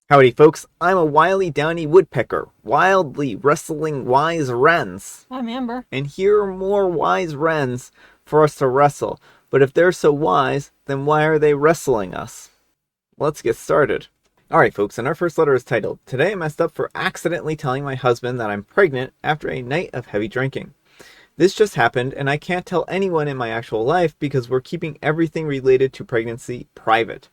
Howdy folks, I'm a wily downy woodpecker, wildly wrestling wise wrens. I'm Amber. And here are more wise wrens for us to wrestle. But if they're so wise, then why are they wrestling us? Let's get started. Alright folks, and our first letter is titled, Today I messed up for accidentally telling my husband that I'm pregnant after a night of heavy drinking. This just happened, and I can't tell anyone in my actual life because we're keeping everything related to pregnancy private.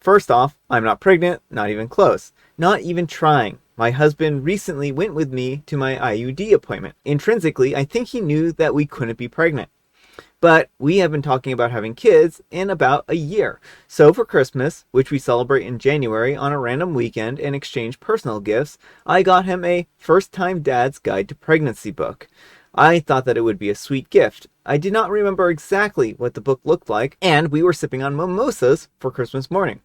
First off, I'm not pregnant, not even close, not even trying. My husband recently went with me to my IUD appointment. Intrinsically, I think he knew that we couldn't be pregnant. But we have been talking about having kids in about a year. So for Christmas, which we celebrate in January on a random weekend and exchange personal gifts, I got him a First-Time Dad's Guide to Pregnancy book. I thought that it would be a sweet gift. I did not remember exactly what the book looked like, and we were sipping on mimosas for Christmas morning.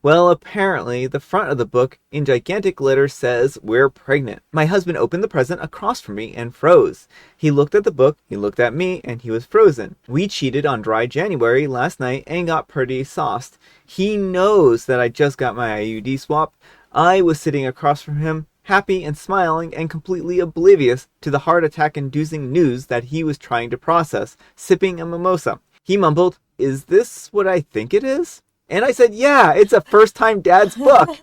Well, apparently, the front of the book in gigantic letters says, "We're pregnant." My husband opened the present across from me and froze. He looked at the book, he looked at me, and he was frozen. We cheated on dry January last night and got pretty sauced. He knows that I just got my IUD swap. I was sitting across from him, happy and smiling and completely oblivious to the heart attack-inducing news that he was trying to process, sipping a mimosa. He mumbled, "Is this what I think it is?" And I said, "Yeah, it's a First-Time Dad's book."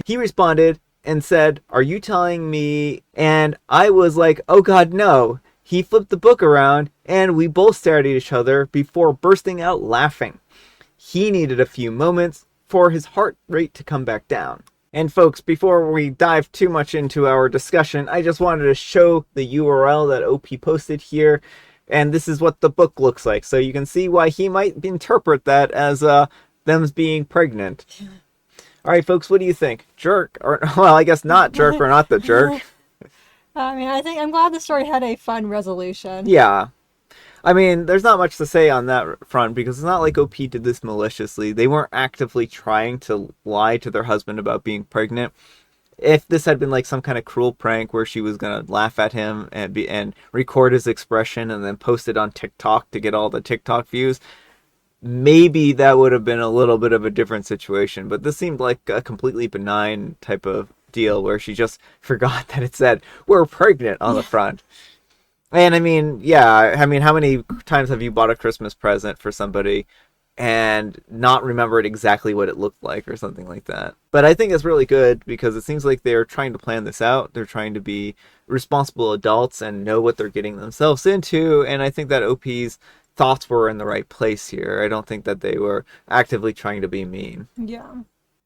He responded and said, "Are you telling me?" And I was like, "Oh God, no." He flipped the book around and we both stared at each other before bursting out laughing. He needed a few moments for his heart rate to come back down. And folks, before we dive too much into our discussion, I just wanted to show the URL that OP posted here. And this is what the book looks like. So you can see why he might interpret that as them being pregnant. All right, folks, what do you think? Jerk? Or, well, I guess not jerk or not the jerk. I'm glad the story had a fun resolution. Yeah. I mean, there's not much to say on that front because it's not like OP did this maliciously. They weren't actively trying to lie to their husband about being pregnant. If this had been like some kind of cruel prank where she was going to laugh at him and record his expression and then post it on TikTok to get all the TikTok views, maybe that would have been a little bit of a different situation. But this seemed like a completely benign type of deal where she just forgot that it said, "We're pregnant" on the front. And I mean, yeah, how many times have you bought a Christmas present for somebody and not remembered exactly what it looked like or something like that? But I think it's really good because it seems like they're trying to plan this out. They're trying to be responsible adults and know what they're getting themselves into. And I think that OP's thoughts were in the right place here. I don't think that they were actively trying to be mean. Yeah.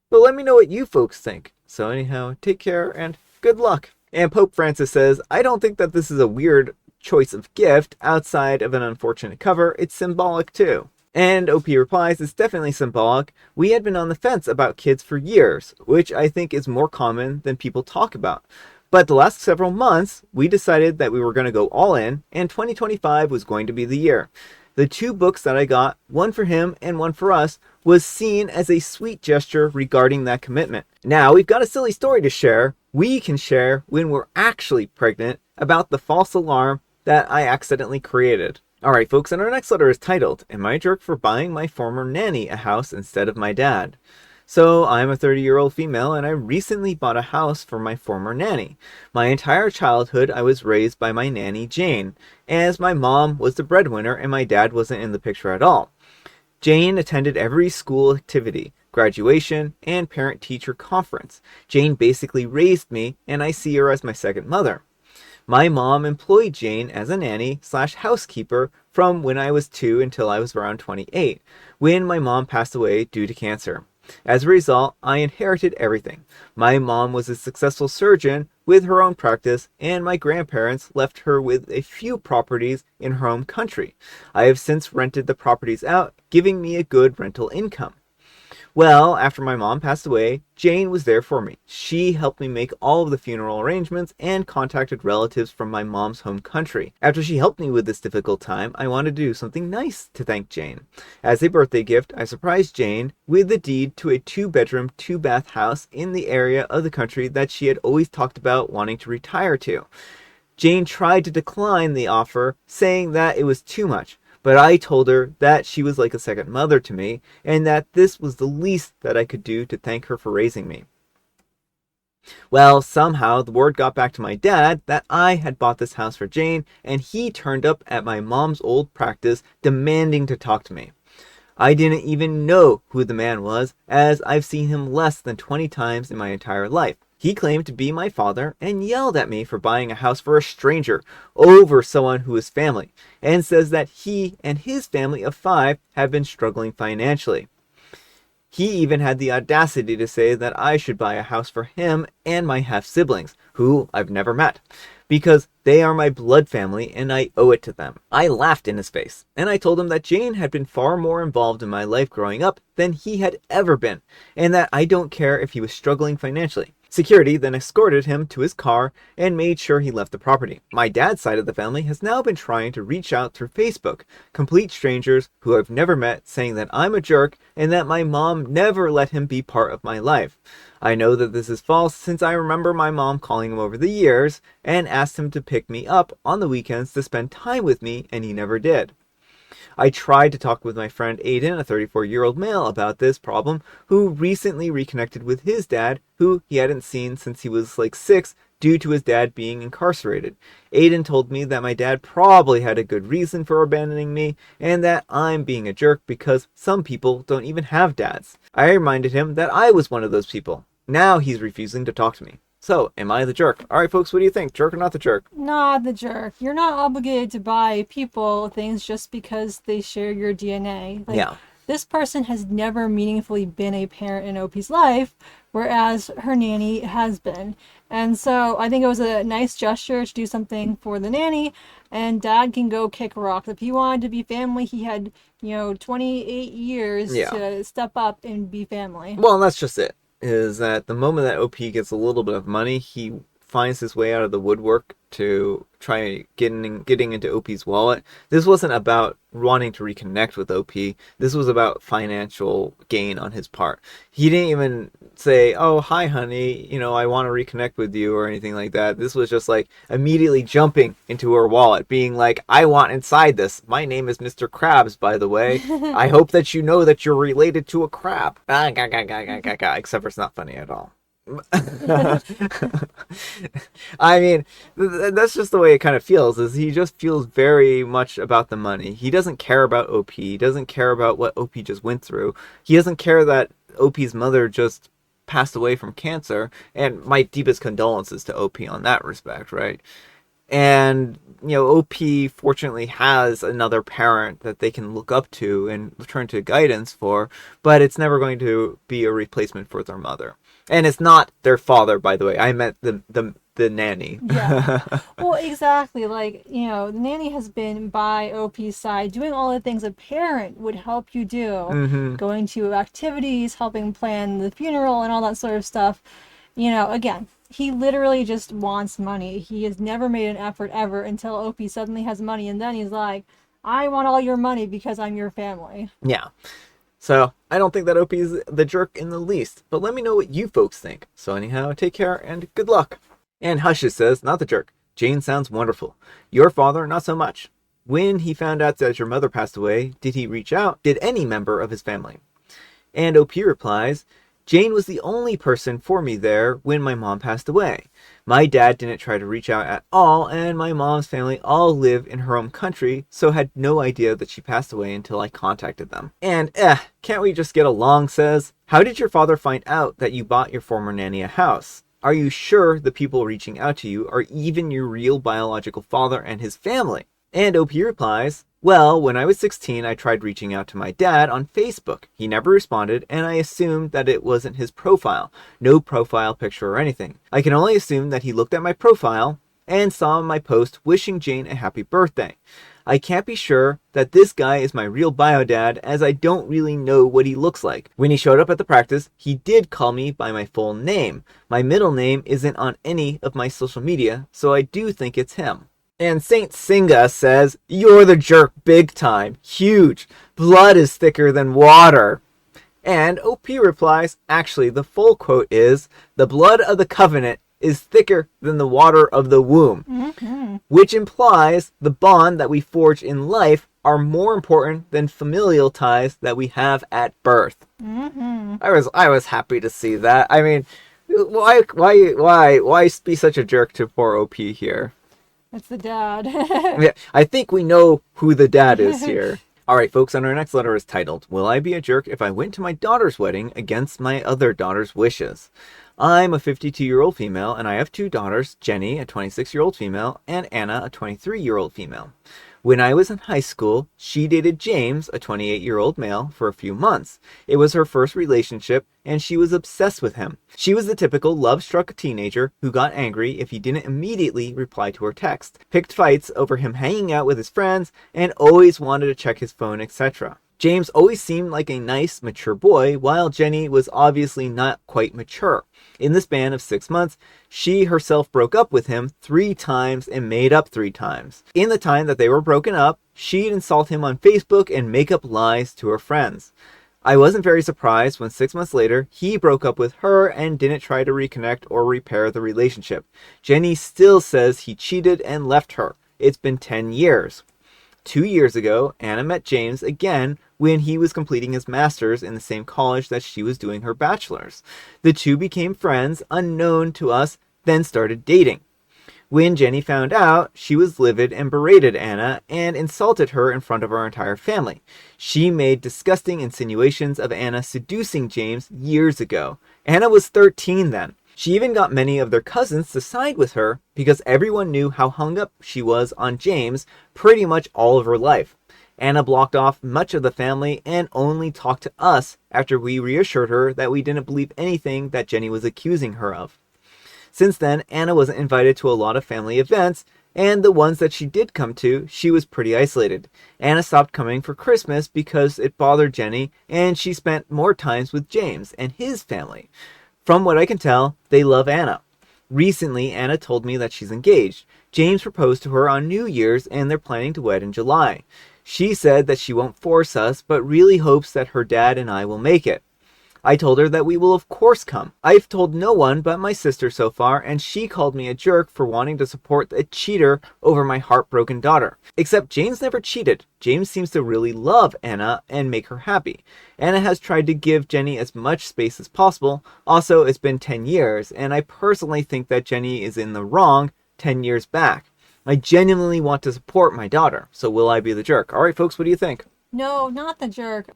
But let me know what you folks think. So anyhow, take care and good luck. And Pope Francis says, "I don't think that this is a weird choice of gift outside of an unfortunate cover. It's symbolic too." And OP replies, "It's definitely symbolic. We had been on the fence about kids for years, which I think is more common than people talk about. But the last several months, we decided that we were going to go all in, and 2025 was going to be the year. The two books that I got, one for him and one for us, was seen as a sweet gesture regarding that commitment. Now we've got a silly story to share. We can share when we're actually pregnant about the false alarm that I accidentally created." Alright folks, and our next letter is titled, "Am I a jerk for buying my former nanny a house instead of my dad?" So I'm a 30-year-old female and I recently bought a house for my former nanny. My entire childhood I was raised by my nanny Jane, as my mom was the breadwinner and my dad wasn't in the picture at all. Jane attended every school activity, graduation, and parent-teacher conference. Jane basically raised me and I see her as my second mother. My mom employed Jane as a nanny/housekeeper from when I was 2 until I was around 28, when my mom passed away due to cancer. As a result, I inherited everything. My mom was a successful surgeon with her own practice, and my grandparents left her with a few properties in her home country. I have since rented the properties out, giving me a good rental income. Well, after my mom passed away, Jane was there for me. She helped me make all of the funeral arrangements and contacted relatives from my mom's home country. After she helped me with this difficult time, I wanted to do something nice to thank Jane. As a birthday gift, I surprised Jane with the deed to a 2-bedroom, 2-bath house in the area of the country that she had always talked about wanting to retire to. Jane tried to decline the offer, saying that it was too much. But I told her that she was like a second mother to me, and that this was the least that I could do to thank her for raising me. Well, somehow the word got back to my dad that I had bought this house for Jane, and he turned up at my mom's old practice demanding to talk to me. I didn't even know who the man was, as I've seen him less than 20 times in my entire life. He claimed to be my father and yelled at me for buying a house for a stranger over someone who is family, and says that he and his family of 5 have been struggling financially. He even had the audacity to say that I should buy a house for him and my half-siblings, who I've never met, because they are my blood family and I owe it to them. I laughed in his face, and I told him that Jane had been far more involved in my life growing up than he had ever been, and that I don't care if he was struggling financially. Security then escorted him to his car and made sure he left the property. My dad's side of the family has now been trying to reach out through Facebook, complete strangers who I've never met, saying that I'm a jerk and that my mom never let him be part of my life. I know that this is false, since I remember my mom calling him over the years and asked him to pick me up on the weekends to spend time with me, and he never did. I tried to talk with my friend Aiden, a 34-year-old male, about this problem, who recently reconnected with his dad, who he hadn't seen since he was like 6 due to his dad being incarcerated. Aiden told me that my dad probably had a good reason for abandoning me, and that I'm being a jerk because some people don't even have dads. I reminded him that I was one of those people. Now he's refusing to talk to me. So, am I the jerk? Alright folks, what do you think? Jerk or not the jerk? Not the jerk. You're not obligated to buy people things just because they share your DNA. Yeah. This person has never meaningfully been a parent in OP's life, whereas her nanny has been. And so I think it was a nice gesture to do something for the nanny, and dad can go kick rocks. If he wanted to be family, he had, 28 years to step up and be family. Well, and that's just it. Is that the moment that OP gets a little bit of money, he finds his way out of the woodwork to try getting into OP's wallet. This wasn't about wanting to reconnect with OP. This was about financial gain on his part. He didn't even say, "Oh, hi, honey, I want to reconnect with you," or anything like that. This was just like immediately jumping into her wallet, being like, "I want inside this. My name is Mr. Krabs, by the way. I hope that you know that you're related to a crab." Except for it's not funny at all. I mean, that's just the way it kind of feels, is he just feels very much about the money. He doesn't care about OP. He doesn't care about what OP just went through. He doesn't care that OP's mother just passed away from cancer, and my deepest condolences to OP on that respect, right? And, OP fortunately has another parent that they can look up to and turn to guidance for, but it's never going to be a replacement for their mother. And it's not their father, by the way. I meant the nanny. Yeah. Well, exactly. The nanny has been by OP's side, doing all the things a parent would help you do. Mm-hmm. Going to activities, helping plan the funeral, and all that sort of stuff. Again, he literally just wants money. He has never made an effort ever until OP suddenly has money, and then he's like, "I want all your money because I'm your family." Yeah. So, I don't think that OP is the jerk in the least, but let me know what you folks think. So anyhow, take care and good luck. And Hushes says, not the jerk. Jane sounds wonderful. Your father, not so much. When he found out that your mother passed away, did he reach out? Did any member of his family? And OP replies, Jane was the only person for me there when my mom passed away. My dad didn't try to reach out at all, and my mom's family all live in her home country, so had no idea that she passed away until I contacted them. And can't we just get along, says, how did your father find out that you bought your former nanny a house? Are you sure the people reaching out to you are even your real biological father and his family? And OP replies, well, when I was 16, I tried reaching out to my dad on Facebook. He never responded, and I assumed that it wasn't his profile. No profile picture or anything. I can only assume that he looked at my profile and saw my post wishing Jane a happy birthday. I can't be sure that this guy is my real bio dad, as I don't really know what he looks like. When he showed up at the practice, he did call me by my full name. My middle name isn't on any of my social media, so I do think it's him. And Saint Singa says, you're the jerk big time. Huge. Blood is thicker than water. And OP replies, actually, the full quote is, the blood of the covenant is thicker than the water of the womb. Mm-hmm. Which implies the bond that we forge in life are more important than familial ties that we have at birth. Mm-hmm. I was happy to see that. I mean, Why be such a jerk to poor OP here? It's the dad. Yeah, I think we know who the dad is here. Alright, folks, and our next letter is titled, Will I Be a Jerk If I Went to My Daughter's Wedding Against My Other Daughter's Wishes? I'm a 52-year-old female, and I have two daughters, Jenny, a 26-year-old female, and Anna, a 23-year-old female. When I was in high school, she dated James, a 28-year-old male, for a few months. It was her first relationship, and she was obsessed with him. She was the typical love-struck teenager who got angry if he didn't immediately reply to her text, picked fights over him hanging out with his friends, and always wanted to check his phone, etc. James always seemed like a nice, mature boy, while Jenny was obviously not quite mature. In the span of 6 months, she herself broke up with him 3 times and made up 3 times. In the time that they were broken up, she'd insult him on Facebook and make up lies to her friends. I wasn't very surprised when 6 months later, he broke up with her and didn't try to reconnect or repair the relationship. Jenny still says he cheated and left her. It's been 10 years. 2 years ago, Anna met James again when he was completing his master's in the same college that she was doing her bachelor's. The two became friends, unknown to us, then started dating. When Jenny found out, she was livid and berated Anna and insulted her in front of our entire family. She made disgusting insinuations of Anna seducing James years ago. Anna was 13 then. She even got many of their cousins to side with her because everyone knew how hung up she was on James pretty much all of her life. Anna blocked off much of the family and only talked to us after we reassured her that we didn't believe anything that Jenny was accusing her of. Since then, Anna wasn't invited to a lot of family events, and the ones that she did come to, she was pretty isolated. Anna stopped coming for Christmas because it bothered Jenny, and she spent more times with James and his family. From what I can tell, they love Anna. Recently, Anna told me that she's engaged. James proposed to her on New Year's, and they're planning to wed in July. She said that she won't force us, but really hopes that her dad and I will make it. I told her that we will of course come. I've told no one but my sister so far, and she called me a jerk for wanting to support a cheater over my heartbroken daughter. Except James never cheated. James seems to really love Anna and make her happy. Anna has tried to give Jenny as much space as possible. Also, it's been 10 years, and I personally think that Jenny is in the wrong 10 years back. I genuinely want to support my daughter, so will I be the jerk? Alright folks, what do you think? No, not the jerk.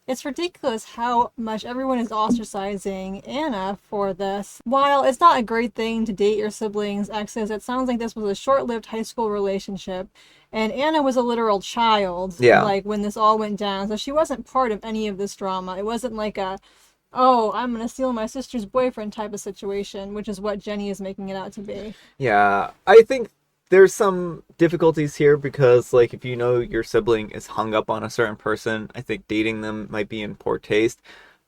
It's ridiculous how much everyone is ostracizing Anna for this. While it's not a great thing to date your siblings' exes, it sounds like this was a short-lived high school relationship. And Anna was a literal child, like, when this all went down. So she wasn't part of any of this drama. It wasn't like a, oh, I'm going to steal my sister's boyfriend type of situation, which is what Jenny is making it out to be. Yeah, I think there's some difficulties here because, like, if you know your sibling is hung up on a certain person, I think dating them might be in poor taste.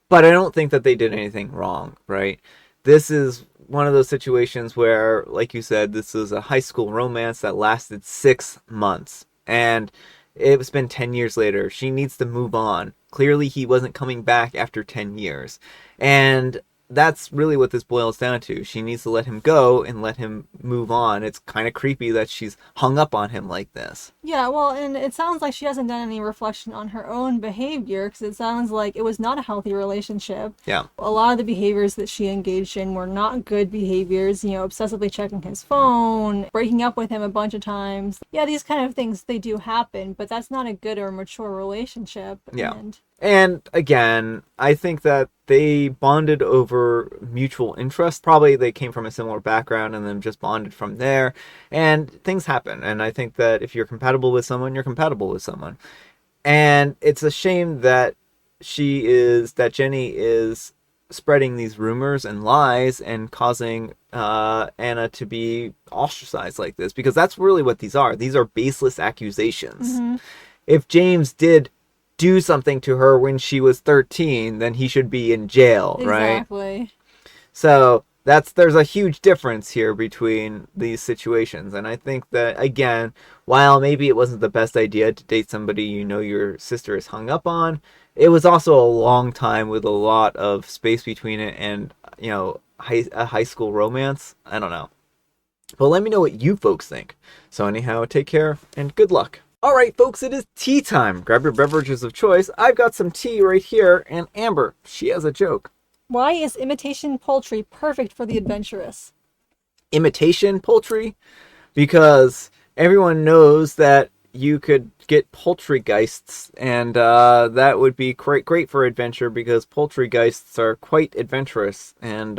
But I don't think that they did anything wrong, right? This is one of those situations where, like you said, this is a high school romance that lasted 6 months. And it's been 10 years later. She needs to move on. Clearly, he wasn't coming back after 10 years. And that's really what this boils down to. She needs to let him go and let him move on. It's kind of creepy that she's hung up on him like this. Yeah, well, and it sounds like she hasn't done any reflection on her own behavior, because it sounds like it was not a healthy relationship. Yeah. A lot of the behaviors that she engaged in were not good behaviors, you know, obsessively checking his phone, breaking up with him a bunch of times. Yeah, these kind of things, they do happen, but that's not a good or mature relationship. Yeah. And again, I think that they bonded over mutual interest. Probably they came from a similar background and then just bonded from there. And things happen. And I think that if you're compatible with someone, you're compatible with someone. And it's a shame that Jenny is spreading these rumors and lies and causing Anna to be ostracized like this. Because that's really what these are. These are baseless accusations. Mm-hmm. If James did do something to her when she was 13, then he should be in jail, right? Exactly. So there's a huge difference here between these situations. And I think that, again, while maybe it wasn't the best idea to date somebody you know your sister is hung up on, it was also a long time with a lot of space between it and, you know, a high school romance. I don't know. But let me know what you folks think. So anyhow, take care and good luck. Alright folks, it is tea time. Grab your beverages of choice. I've got some tea right here, and Amber, she has a joke. Why is imitation poultry perfect for the adventurous? Imitation poultry? Because everyone knows that you could get poultrygeists, and that would be great for adventure because poultrygeists are quite adventurous, and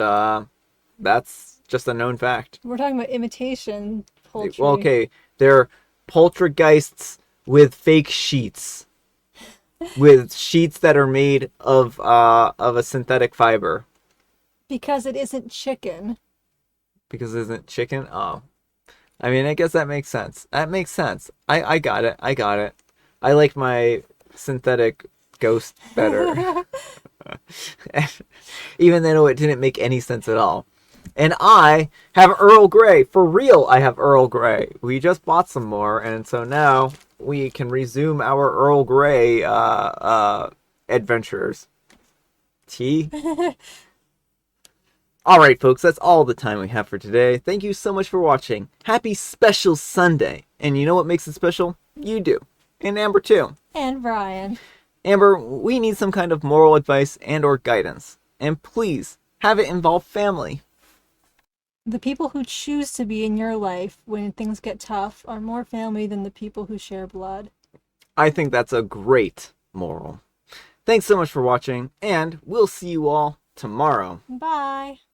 that's just a known fact. We're talking about imitation Well, poultry. okay, they're poltergeists with fake sheets, with sheets that are made of a synthetic fiber. Because it isn't chicken. Because it isn't chicken. Oh, I mean, I guess that makes sense. That makes sense. I got it. I got it. I like my synthetic ghost better, even though it didn't make any sense at all. And I have Earl Grey. For real, I have Earl Grey. We just bought some more, and so now we can resume our Earl Grey adventures. Tea? Alright, folks, that's all the time we have for today. Thank you so much for watching. Happy Special Sunday. And you know what makes it special? You do. And Amber, too. And Brian. Amber, we need some kind of moral advice and or guidance. And please, have it involve family. The people who choose to be in your life when things get tough are more family than the people who share blood. I think that's a great moral. Thanks so much for watching, and we'll see you all tomorrow. Bye.